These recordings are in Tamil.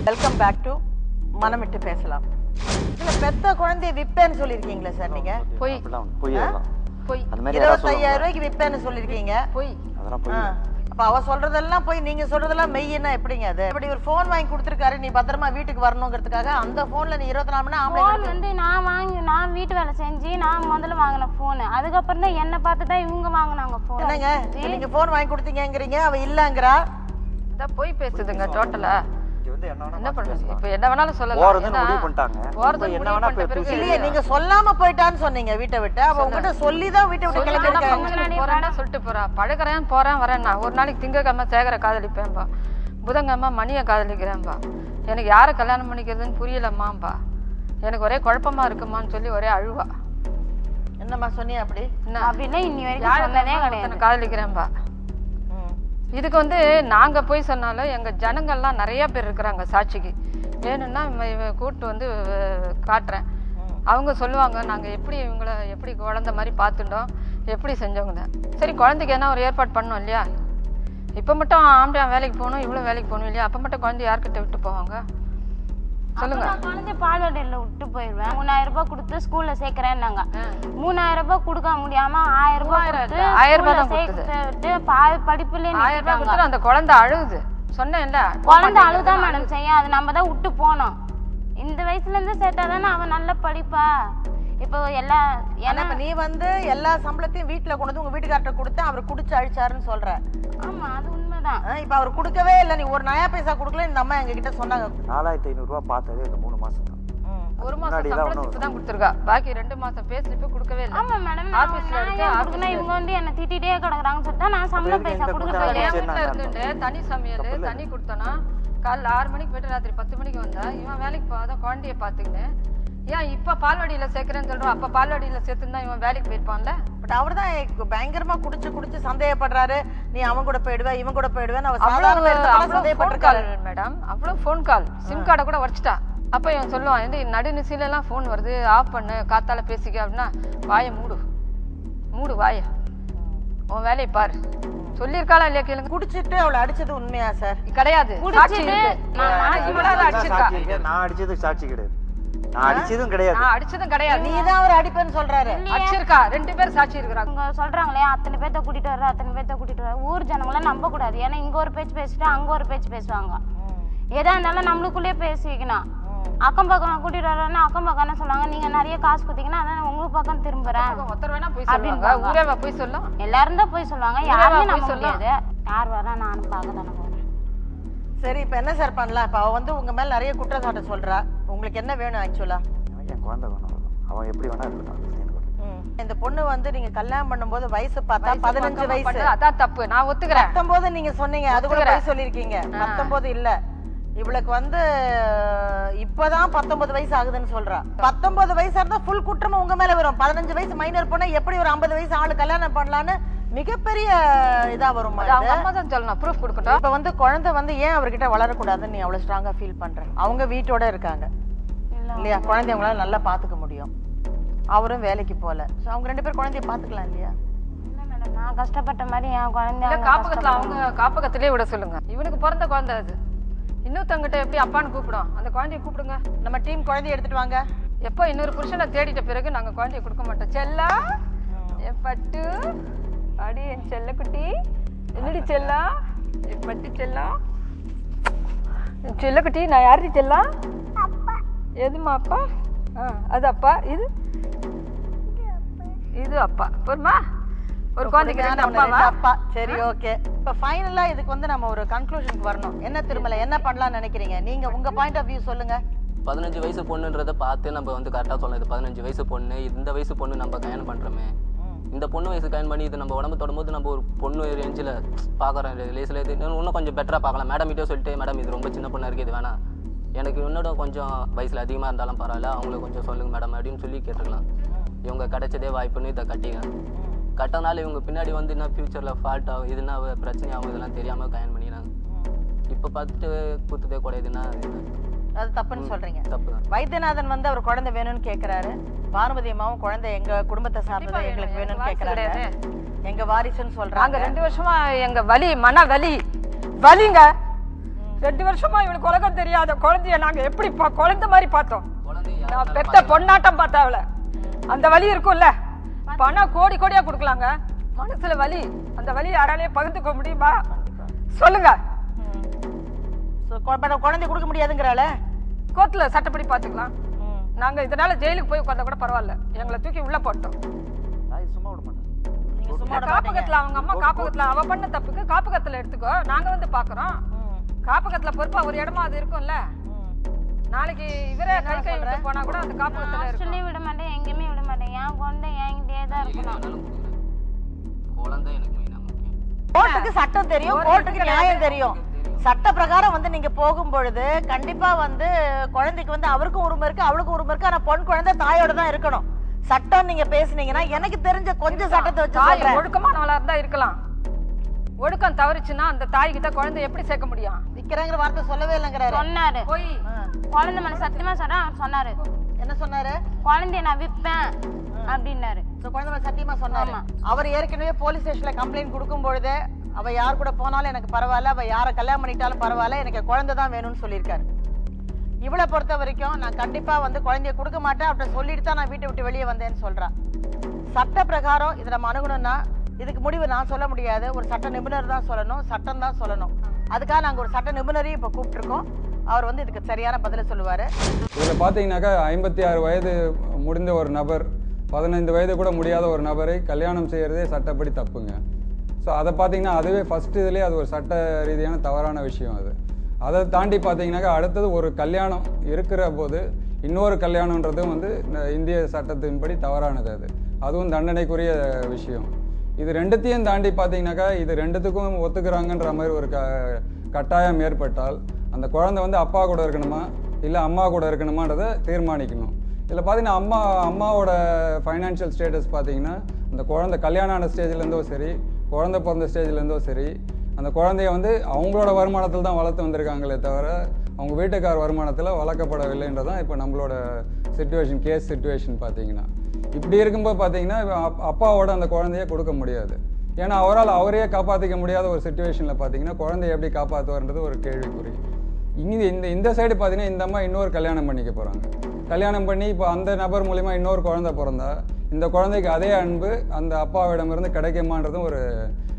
வெல்கம் பேக் டு மனமிட்டு பேசலாம். இல்ல பெத்த குழந்தைய விப்பேன்னு சொல்லிருக்கீங்களா சார் நீங்க? போய் போய் போய் 25,000 ரூபாய்க்கு விப்பேன்னு சொல்லிருக்கீங்க. போய் அதெல்லாம் போய். அப்ப அவ சொல்றதெல்லாம் போய் நீங்க சொல்றதெல்லாம் மெய்யன்னா எப்படிங்க அது? அப்படி ஒரு போன் வாங்கி கொடுத்துருக்காரு, நீ பத்திரமா வீட்டுக்கு வரணுங்கிறதுக்காக அந்த போன்ல நீ 24 மணி நேரம் போன் வந்து நான் வீட்டு வேலை செஞ்சு நான் முதல்ல வாங்கின போன். அதுக்கப்புறம் தான் என்ன பார்த்து தான் இவங்க வாங்கினாங்க போன். என்னங்க நீங்க போன் வாங்கி கொடுத்தீங்கங்கறீங்க, அவ இல்லங்கறா. இத போய் பேசுதுங்க டோட்டலா. என்ன பண்றது? இப்போ என்ன வேணாலும் சொல்லலாம். போறதுன்னு முடிவு பண்ணிட்டாங்க. போறது என்ன வேணா பேசு. இல்லையே நீங்க சொல்லாம போயிட்டான்னு சொன்னீங்க வீட்டை விட்டு. அவ உங்ககிட்ட சொல்லி தான் வீட்டை விட்டு கிளம்பிட்டாங்க. போறேன்னா சொல்லிட்டு போறா. பழகுறேன் போறேன் வரேன்னா ஒரு நாளைக்கு திங்கக்கிழமை சேகர காதலிப்பேன்பா, புதன்கிழமை மணியை காதலிக்கிறேன்பா, எனக்கு யாரை கல்யாணம் பண்ணிக்கிறதுன்னு புரியலம்மாம்பா, எனக்கு ஒரே குழப்பமா இருக்குமான்னு சொல்லி ஒரே அழுவா. என்னம்மா சொன்னீங்க அப்படி? அப்படின்னா இன்னி வரைக்கும் சொன்னதே கிடையாது. காதலிக்கிறேன்பா. இதுக்கு வந்து நாங்க போய் சொன்னாலும் எங்க ஜனங்கள்லாம் நிறைய பேர் இருக்கிறாங்க சாட்சிக்கு. வேணும்னா கூப்பிட்டு வந்து காட்டுறேன். அவங்க சொல்லுவாங்க நாங்க எப்படி இவங்களை எப்படி குழந்தை மாதிரி பார்த்துட்டோம், எப்படி செஞ்சவங்க. சரி குழந்தைக்கு என்ன ஒரு ஏற்பாடு பண்ணோம் இல்லையா? இப்போ மட்டும் ஆம்பளை வேலைக்கு போகணும், இவ்வளோ வேலைக்கு போகணும் இல்லையா? அப்போ மட்டும் குழந்தை யார்கிட்ட விட்டு போவாங்க சொல்லுங்க? குழந்தை பால்வாடியில் விட்டு போயிடுவேன். 3000 ரூபாய் கொடுத்து ஸ்கூல்ல சேர்க்கிறேன்னாங்க. 3000 ரூபாய் கொடுக்க முடியாம 1000 ரூபாய் தான் சேர்த்து படிப்புல 1000 ரூபாய் கொடுத்து அந்த குழந்தை அழுகுது. சொன்னேன்ல குழந்தை அழுதான் மேடம் செய்யும். அது நம்ம தான் விட்டு போனோம். இந்த வயசுல இருந்து சேர்த்தாதானே அவன் நல்ல படிப்பா. இப்போ நீ வந்து எல்லா சம்பளத்தையும் வீட்டுல கொண்டு வந்து உங்க வீட்டுக்கார்ட்ட கொடுத்து அவர் குடிச்சு அழிச்சாருன்னு சொல்ற. ஆமா அது உண்மைதான். இப்ப அவர் கொடுக்கவே இல்லை, நீ ஒரு நயா பைசா கொடுக்கல. இந்த அம்மா எங்க கிட்ட சொன்னாங்க 4500 ரூபாய் பார்த்ததே இந்த 3 மாசம் தான். ஒரு மாசம் சம்பளத்துக்கு தான் கொடுத்துருக்கா, பாக்கி 2 மாசம் பே ஸ்லிப் கொடுக்கவே இல்லை. ஆமா மேடம் ஆபீஸ்ல இருக்கு. இவங்க வந்து என்ன திட்டிட்டே கிடக்குறாங்கன்னு சொல்லிட்டு நான் சம்பளம் பைசா கொடுக்கவே வீட்டுல இருந்துட்டு தனி சமையல் தண்ணி கொடுத்தோன்னா காலைல 6 மணிக்கு போயிட்டு ராத்திரி 10 மணிக்கு வந்தா இவன் வேலைக்கு போகாதான் குழந்தைய பாத்துக்கின்னு. ஏன் இப்ப பால்வாடியில சேர்க்கிறேன்னு சொல்றோம், அப்ப பால்வாடியில சேர்த்துருந்தா இவன் வேலைக்கு போயிருப்பான்ல. பட் அவர் தான் பயங்கரமா குடிச்சு சந்தேகப்படுறாரு. நீ அவன் கூட போயிடுவேன் இவன் கூட போயிடுவேன். மேடம் அவ்வளவு போன் கால், சிம் கார்டை கூட உடச்சிட்டா. அப்ப இவன் சொல்லுவான் இந்த நடுநிசையில எல்லாம் போன் வருது, ஆஃப் பண்ணு, காத்தால பேசிக்க அப்படின்னா வாய மூடு வாய, உன் வேலையை பாரு. சொல்லிருக்காளா இல்லையா கேளுங்க. குடிச்சிட்டு அவளை அடிச்சது உண்மையா சார்? கிடையாது. நான் அடிச்சது சாட்சி கிடையாது. நான் அடிச்சதும் கிடையாது. நீதான் அவர் அடிப்பேன்னு சொல்றாரு. அடிச்சிருக்கா, 2 பேர் சாட்சி இருக்கிறாங்க. சொல்றாங்களே அத்தனை பேர்த்த கூட்டிட்டு வர ஊர் ஜனங்களாம் நம்ப கூடாது. ஏன்னா இங்க ஒரு பேச்சு பேசிட்டு அங்க ஒரு பேச்சு பேசுவாங்க. எதா இருந்தாலும் நம்மளுக்குள்ளேயே பேசிக்கணும். அக்கம் பக்கம் கூட்டிட்டு வர்றோம்னா அக்கம் பக்கம் என்ன சொல்லுவாங்க, நீங்க நிறைய காசு கொடுத்தீங்கன்னா அதான் உங்களுக்கு பக்கம் திரும்புறேன் அப்படின்னு எல்லாரும் தான் போய் சொல்லுவாங்க. யாருமே நம்ப முடியாது. யார் வரா நானும் பார்க்க தானே போறேன். சரி இப்ப என்ன சார் பண்ணலாம்? இப்ப அவ வந்து உங்க மேல நிறைய குற்றச்சாட்டு சொல்றா. உங்களுக்கு என்ன வேணும் ஆக்சுவலா? என் குழந்தை வேணும். அவன் எப்படி வேணா இருக்கட்டும். இந்த பொண்ணு வந்து நீங்க கல்யாணம் பண்ணும்போது வயசு பார்த்தா 15 வயசு. அதான் தப்பு, நான் ஒத்துக்கிறேன். 19 நீங்க சொன்னீங்க, அது கூட போய் சொல்லிருக்கீங்க. 19 இல்ல, இவளுக்கு வந்து இப்பதான் 19 வயசு ஆகுதுன்னு சொல்றா. 19 வயசா இருந்தா ஃபுல் குற்றமும் உங்க மேல வரும். 15 வயசு மைனர் பொண்ணை எப்படி ஒரு 50 வயசு ஆளு கல்யாணம் பண்ணலான்னு மிகப்பெரிய இதா வரும். இப்ப வந்து குழந்தை வந்து ஏன் அவர்கிட்ட வளரக்கூடாதுன்னு நீ அவ்வளவு ஸ்ட்ராங்கா ஃபீல் பண்ற? அவங்க வீட்டோட இருக்காங்க இல்லையா? குழந்தைய அவங்களால நல்லா பாத்துக்க முடியும். அவரும் வேலைக்கு போல. அவங்க 2 பேரும் குழந்தைய பாத்துக்கலாம் இல்லையா? நான் கஷ்டப்பட்ட மாதிரி என் குழந்தை காப்பகத்துல அவங்க காப்பகத்திலே விட சொல்லுங்க. இவனுக்கு பிறந்த குழந்தை அது. இன்னொருத்தங்கிட்ட எப்படி அப்பான்னு கூப்பிடும், அந்த குழந்தைய கூப்பிடுங்க. நம்ம டீம் குழந்தைய எடுத்துட்டு வாங்க. எப்போ இன்னொரு புருஷனை தேடிட்ட பிறகு நாங்க குழந்தைய கொடுக்க மாட்டோம். செல்லா என் பட்டு அடி, என் செல்ல குட்டி, என்னடி செல்லா, என் பட்டு செல்லா, என் செல்ல குட்டி. நான் யாரு செல்லா? எதுமா அப்பா? அது அப்பா, இது அப்பா. போருமா ஒரு குழந்தைக்கு அப்பா. சரி ஓகே. இப்ப ஃபைனலா இதுக்கு வந்து நம்ம ஒரு கன்க்ளூஷனுக்கு வரணும். என்ன திருமலை என்ன பண்ணலாம்னு நினைக்கிறீங்க நீங்க? உங்க பாயிண்ட் ஆஃப் வியூ சொல்லுங்க. 15 வயசு பொண்ணுன்றதை பார்த்து நம்ம வந்து கரெக்டாக சொல்லலாம். இது 15 வயசு பொண்ணு, இந்த வயசு பொண்ணு நம்ம கல்யாணம் பண்ணுறோமே, இந்த பொண்ணு வயசு கல்யாணம் பண்ணி இது நம்ம உடம்பு தொடும்போது நம்ம ஒரு பொண்ணு ரேஞ்சில் பார்க்குறோம். லேஸில் இது இன்னும் கொஞ்சம் பெட்டராக பார்க்கலாம். மேடம் கிட்டே சொல்லிட்டு மேடம் இது ரொம்ப சின்ன பொண்ணாக இருக்குது, இது வேணாம், எனக்கு இன்னோட கொஞ்சம் வயசில் அதிகமாக இருந்தாலும் பரவாயில்ல, அவங்களுக்கு கொஞ்சம் சொல்லுங்கள் மேடம் அப்படின்னு சொல்லி கேட்டுருக்கலாம். இவங்க கிடைச்சதே வாய்ப்புன்னு இதை கட்டிக்கலாம். கட்டனால இவங்க பின்னாடி வந்து என்ன ஃபியூச்சரில் ஃபால்ட் ஆகும், இதுனா பிரச்சனை ஆகும், இதெல்லாம் தெரியாமல் கல்யாணம் பண்ணிக்கிறாங்க. இப்போ பார்த்துட்டு கூத்துதே கூடாதுன்னா அது தப்புன்னு சொல்றீங்க? தப்பு தான். வைத்தியநாதன் வந்து அவர் குழந்தை வேணும்னு கேட்கிறாரு. பானுமதி அம்மாவும் குழந்தை எங்க குடும்பத்தை சார்ந்தது எங்களுக்கு வேணும்னு கேட்கிறாரு. எங்க வாரிசுன்னு சொல்றாங்க. 2 வருஷமா எங்க வலி மன வலிங்க 2 வருஷமா இவளுக்கு உலகம் தெரியாத குழந்தைய நாங்க எப்படி குழந்தை மாதிரி பார்த்தோம். நான் பெத்த பொண்ணாட்டம் பார்த்தா அவளை. அந்த வலி இருக்கும்ல, பணம் கோடி கோடியா கொடுக்கலாங்க, மனசுல வலி, அந்த வலி யாராலே பகிர்ந்துக்க முடியுமா சொல்லுங்க. குழந்தை கொடுக்க முடியாதுங்கிறால கோர்ட்ல சட்டப்படி பாத்துக்கலாம். நாங்க இதனால ஜெயிலுக்கு போய் உட்கார்ந்தா கூட பரவாயில்ல, எங்களை தூக்கி உள்ள போட்டோம். சும்மா விட மாட்டேன். காப்பகத்துல அவங்க அம்மா காப்பகத்துல அவ பண்ண தப்புக்கு காப்பகத்துல எடுத்துக்கோ, நாங்க வந்து பாக்குறோம். காப்பகத்துல பொறுப்பா ஒரு இடமா அது இருக்கும்ல. நாளைக்கு இவரே கை விட்டு போனா கூட அந்த காப்பகத்துல சொல்லி விட மாட்டேன், எங்கேயுமே விட மாட்டேன். என் குழந்தை என்கிட்டயே தான் இருக்கணும். குழந்தை எனக்கு மெயினா முக்கியம். கோர்ட்டுக்கு சட்டம் தெரியும், கோர்ட்டுக்கு நியாயம் தெரியும். சட்ட பிரகாரம் வந்து நீங்க போகும்பொழுது கண்டிப்பா வந்து குழந்தைக்கு வந்து அவருக்கும் உரிமை இருக்கு, அவளுக்கும் உரிமை இருக்கு. ஆனா பொன் குழந்தை தாயோட தான் இருக்கணும். சட்டம் நீங்க பேசுனீங்கன்னா எனக்கு தெரிஞ்ச கொஞ்சம் சட்டத்தை வச்சு சொல்றேன். ஒழுக்கமானவளா இருந்தா இருக்கலாம். ஒழுக்கம் தவறுச்சுன்னா அந்த தாய் கிட்ட குழந்தை எப்படி சேர்க்க முடியும்? விக்கிறங்கிற வார்த்தை சொல்லவே இல்லைங்கிறாரு. சொன்னாரு, போய் குழந்தை மேல சத்தியமா சொல்றேன். அவர் சொன்னாரு, என்ன சொன்னாரு? குழந்தைய நான் விற்பேன் அப்படின்னாரு. குழந்தை மேல சத்தியமா சொன்னாரு. அவர் ஏற்கனவே போலீஸ் ஸ்டேஷன்ல கம்ப்ளைண்ட் கொடுக்கும் பொழுது அவ யார் கூட போனாலும் எனக்கு பரவாயில்ல, அவ யாரை கல்யாணம் பண்ணிட்டாலும் பரவாயில்ல, எனக்கு குழந்தை தான் வேணும்னு சொல்லியிருக்காரு. இவளை பொறுத்த வரைக்கும் நான் கண்டிப்பா வந்து குழந்தைய கொடுக்க மாட்டேன் அப்படி சொல்லிட்டு தான் நான் வீட்டை விட்டு வெளியே வந்தேன்னு சொல்றான். சட்ட பிரகாரம் இதை நம்ம அணுகணும்னா இதுக்கு முடிவு நான் சொல்ல முடியாது, ஒரு சட்ட நிபுணர் தான் சொல்லணும், சட்டம் தான் சொல்லணும். அதுக்காக நாங்க ஒரு சட்ட நிபுணரையும் இப்ப கூப்பிட்டுருக்கோம். அவர் வந்து இதுக்கு சரியான பதில சொல்லுவாரு. இதுல பாத்தீங்கன்னாக்கா 56 வயது முடிந்த ஒரு நபர் 15 வயது கூட முடியாத ஒரு நபரை கல்யாணம் செய்யறதே சட்டப்படி தப்புங்க. ஸோ அதை பார்த்தீங்கன்னா அதுவே ஃபர்ஸ்ட் இதுலேயே அது ஒரு சட்ட ரீதியான தவறான விஷயம். அதை தாண்டி பார்த்தீங்கன்னாக்கா அடுத்தது ஒரு கல்யாணம் இருக்கிற போது இன்னொரு கல்யாணன்றதும் வந்து இந்திய சட்டத்தின்படி தவறானது. அதுவும் தண்டனைக்குரிய விஷயம். இது ரெண்டுத்தையும் தாண்டி பார்த்தீங்கன்னாக்கா இது ரெண்டுத்துக்கும் ஒத்துக்கிறாங்கன்ற மாதிரி ஒரு கட்டாயம் ஏற்பட்டால் அந்த குழந்தை வந்து அப்பா கூட இருக்கணுமா இல்லை அம்மா கூட இருக்கணுமான்றதை தீர்மானிக்கணும். இதில் பார்த்தீங்கன்னா அம்மாவோட ஃபைனான்ஷியல் ஸ்டேட்டஸ் பார்த்தீங்கன்னா அந்த குழந்தை கல்யாணம் ஆன ஸ்டேஜ்லேருந்தோ சரி, குழந்தை பிறந்த ஸ்டேஜ்லேருந்தோ சரி, அந்த குழந்தைய வந்து அவங்களோட வருமானத்தில் தான் வளர்த்து வந்திருக்காங்களே தவிர அவங்க வீட்டுக்கார் வருமானத்தில் வளர்க்கப்படவில்லைன்றதான் இப்போ நம்மளோட கேஸ் சிச்சுவேஷன் பார்த்தீங்கன்னா. இப்படி இருக்கும்போது பார்த்தீங்கன்னா அப்பாவோட அந்த குழந்தைய கொடுக்க முடியாது. ஏன்னா அவரையே காப்பாற்றிக்க முடியாத ஒரு சிச்சுவேஷனில் பார்த்தீங்கன்னா குழந்தைய எப்படி காப்பாற்றுவார்ன்றது ஒரு கேள்விக்குறி. இந்த சைடு பார்த்தீங்கன்னா இந்த அம்மா இன்னொரு கல்யாணம் பண்ணிக்க போகிறாங்க. கல்யாணம் பண்ணி இப்போ அந்த நபர் மூலிமா இன்னொரு குழந்தை பிறந்தா இந்த குழந்தைக்கு அதே அன்பு அந்த அப்பாவிடமிருந்து கிடைக்குமான்றதும் ஒரு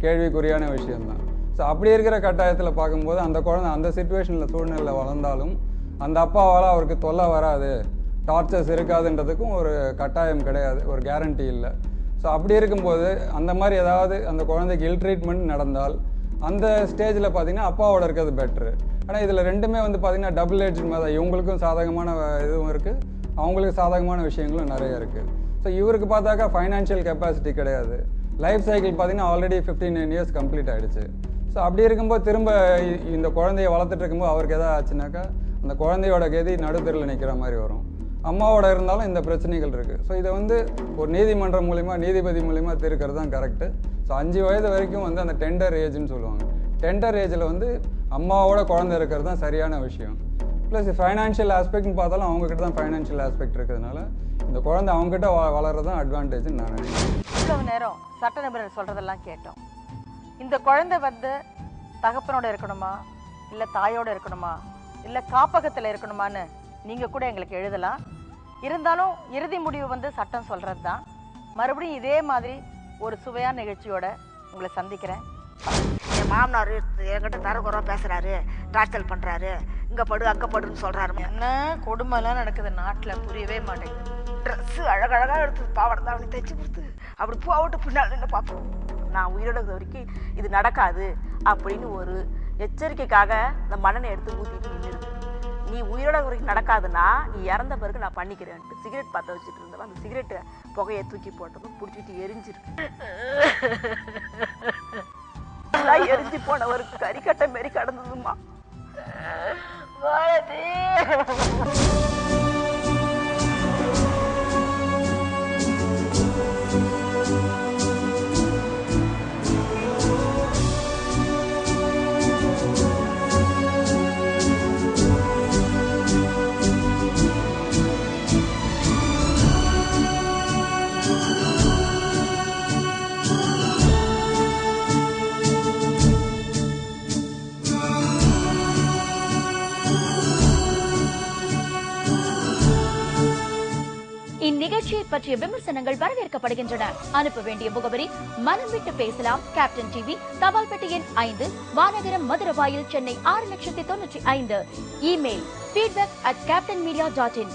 கேள்விக்குறியான விஷயம்தான். ஸோ அப்படி இருக்கிற கட்டாயத்தில் பார்க்கும்போது அந்த குழந்தை அந்த சிச்சுவேஷனில் சூழ்நிலை வளர்ந்தாலும் அந்த அப்பாவால் அவருக்கு தொல்லை வராது, டார்ச்சர்ஸ் இருக்காதுன்றதுக்கும் ஒரு கட்டாயம் கிடையாது, ஒரு கேரண்டி இல்லை. ஸோ அப்படி இருக்கும்போது அந்த மாதிரி ஏதாவது அந்த குழந்தைக்கு இல் ட்ரீட்மெண்ட் நடந்தால் அந்த ஸ்டேஜில் பார்த்தீங்கன்னா அப்பாவோட இருக்கிறது பெட்ரு. ஆனால் இதில் ரெண்டுமே வந்து பார்த்தீங்கன்னா டபுள் ஏஜ் மாதிரி இவங்களுக்கும் சாதகமான இதுவும் இருக்குது, அவங்களுக்கு சாதகமான விஷயங்களும் நிறைய இருக்குது. ஸோ இவருக்கு பார்த்தாக்கா ஃபைனான்ஷியல் கெப்பாசிட்டி கிடையாது. லைஃப் சைக்கிள் பார்த்தீங்கன்னா ஆல்ரெடி 59 இயர்ஸ் கம்ப்ளீட் ஆகிடுச்சு. ஸோ அப்படி இருக்கும்போது திரும்ப இந்த குழந்தைய வளர்த்துட்டு இருக்கும்போது அவருக்கு எதாவது ஆச்சுனாக்கா அந்த குழந்தையோட கதி நடுத்தரில் நிற்கிற மாதிரி வரும். அம்மாவோட இருந்தாலும் இந்த பிரச்சனைகள் இருக்குது. ஸோ இதை வந்து ஒரு நீதிமன்றம் மூலிமா நீதிபதி மூலிமா தீர்க்கிறது தான் கரெக்டு. ஸோ 5 வயது வரைக்கும் வந்து அந்த டெண்டர் ஏஜ்னு சொல்லுவாங்க. டெண்டர் ஏஜில் வந்து அம்மாவோட குழந்தை இருக்கிறது தான் சரியான விஷயம். ப்ளஸ் ஃபைனான்ஷியல் ஆஸ்பெக்ட்னு பார்த்தாலும் அவங்கக்கிட்ட தான் ஃபைனான்ஷியல் ஆஸ்பெக்ட் இருக்கிறதுனால இந்த குழந்தை அவங்ககிட்ட வளர்றது தான் அட்வான்டேஜ்னு நான் நினைக்கிறேன். இவ்வளவு நேரம் சட்ட நிபுணர் சொல்றதெல்லாம் கேட்டோம். இந்த குழந்தை வந்து தகப்பனோட இருக்கணுமா இல்லை தாயோட இருக்கணுமா இல்லை காப்பகத்தில் இருக்கணுமான்னு நீங்கள் கூட எங்களுக்கு எழுதலாம். இருந்தாலும் இறுதி முடிவு வந்து சட்டம் சொல்கிறது தான். மறுபடியும் இதே மாதிரி ஒரு சுவையான நிகழ்ச்சியோட உங்களை சந்திக்கிறேன். என் மாமனார் என்கிட்ட தரக்குறவா பேசுறாரு, டார்ச்சல் பண்றாரு, இங்க படு அங்க படுன்னு சொல்றாரு. என்ன கொடுமைலாம் நடக்குது நாட்டில் புரியவே மாட்டேங்குது. ட்ரெஸ்ஸு அழகழகா எடுத்து பாவாடை தான் அவனுக்கு தைச்சி கொடுத்து அப்படி போட்டு பின்னால் நின்று பார்ப்போம். நான் உயிரோட வரைக்கும் இது நடக்காது அப்படின்னு ஒரு எச்சரிக்கைக்காக இந்த மண்ணனை எடுத்து ஊற்றிட்டு நின்றுருக்கு. நீ உயிரோட வரைக்கும் நடக்காதுன்னா நீ இறந்த பிறகு நான் பண்ணிக்கிறேன்ட்டு சிகரெட் பற்ற வச்சுட்டு இருந்தவன் அந்த சிகரெட்டு புகையை தூக்கி போட்டதும் பிடிச்சிட்டு எரிஞ்சிருக்கு. எரிஞ்சு போன ஒரு கறிக்கட்டை மாரி கடந்ததுமா. இந்நிகழ்ச்சியை பற்றிய விமர்சனங்கள் வரவேற்கப்படுகின்றன. அனுப்ப வேண்டிய முகவரி மனம் விட்டு பேசலாம், கேப்டன் டிவி, தபால் பெட்டி எண் 5, வானகரம், மதுரவாயில், சென்னை 6095. Email feedback@captainmedia.in.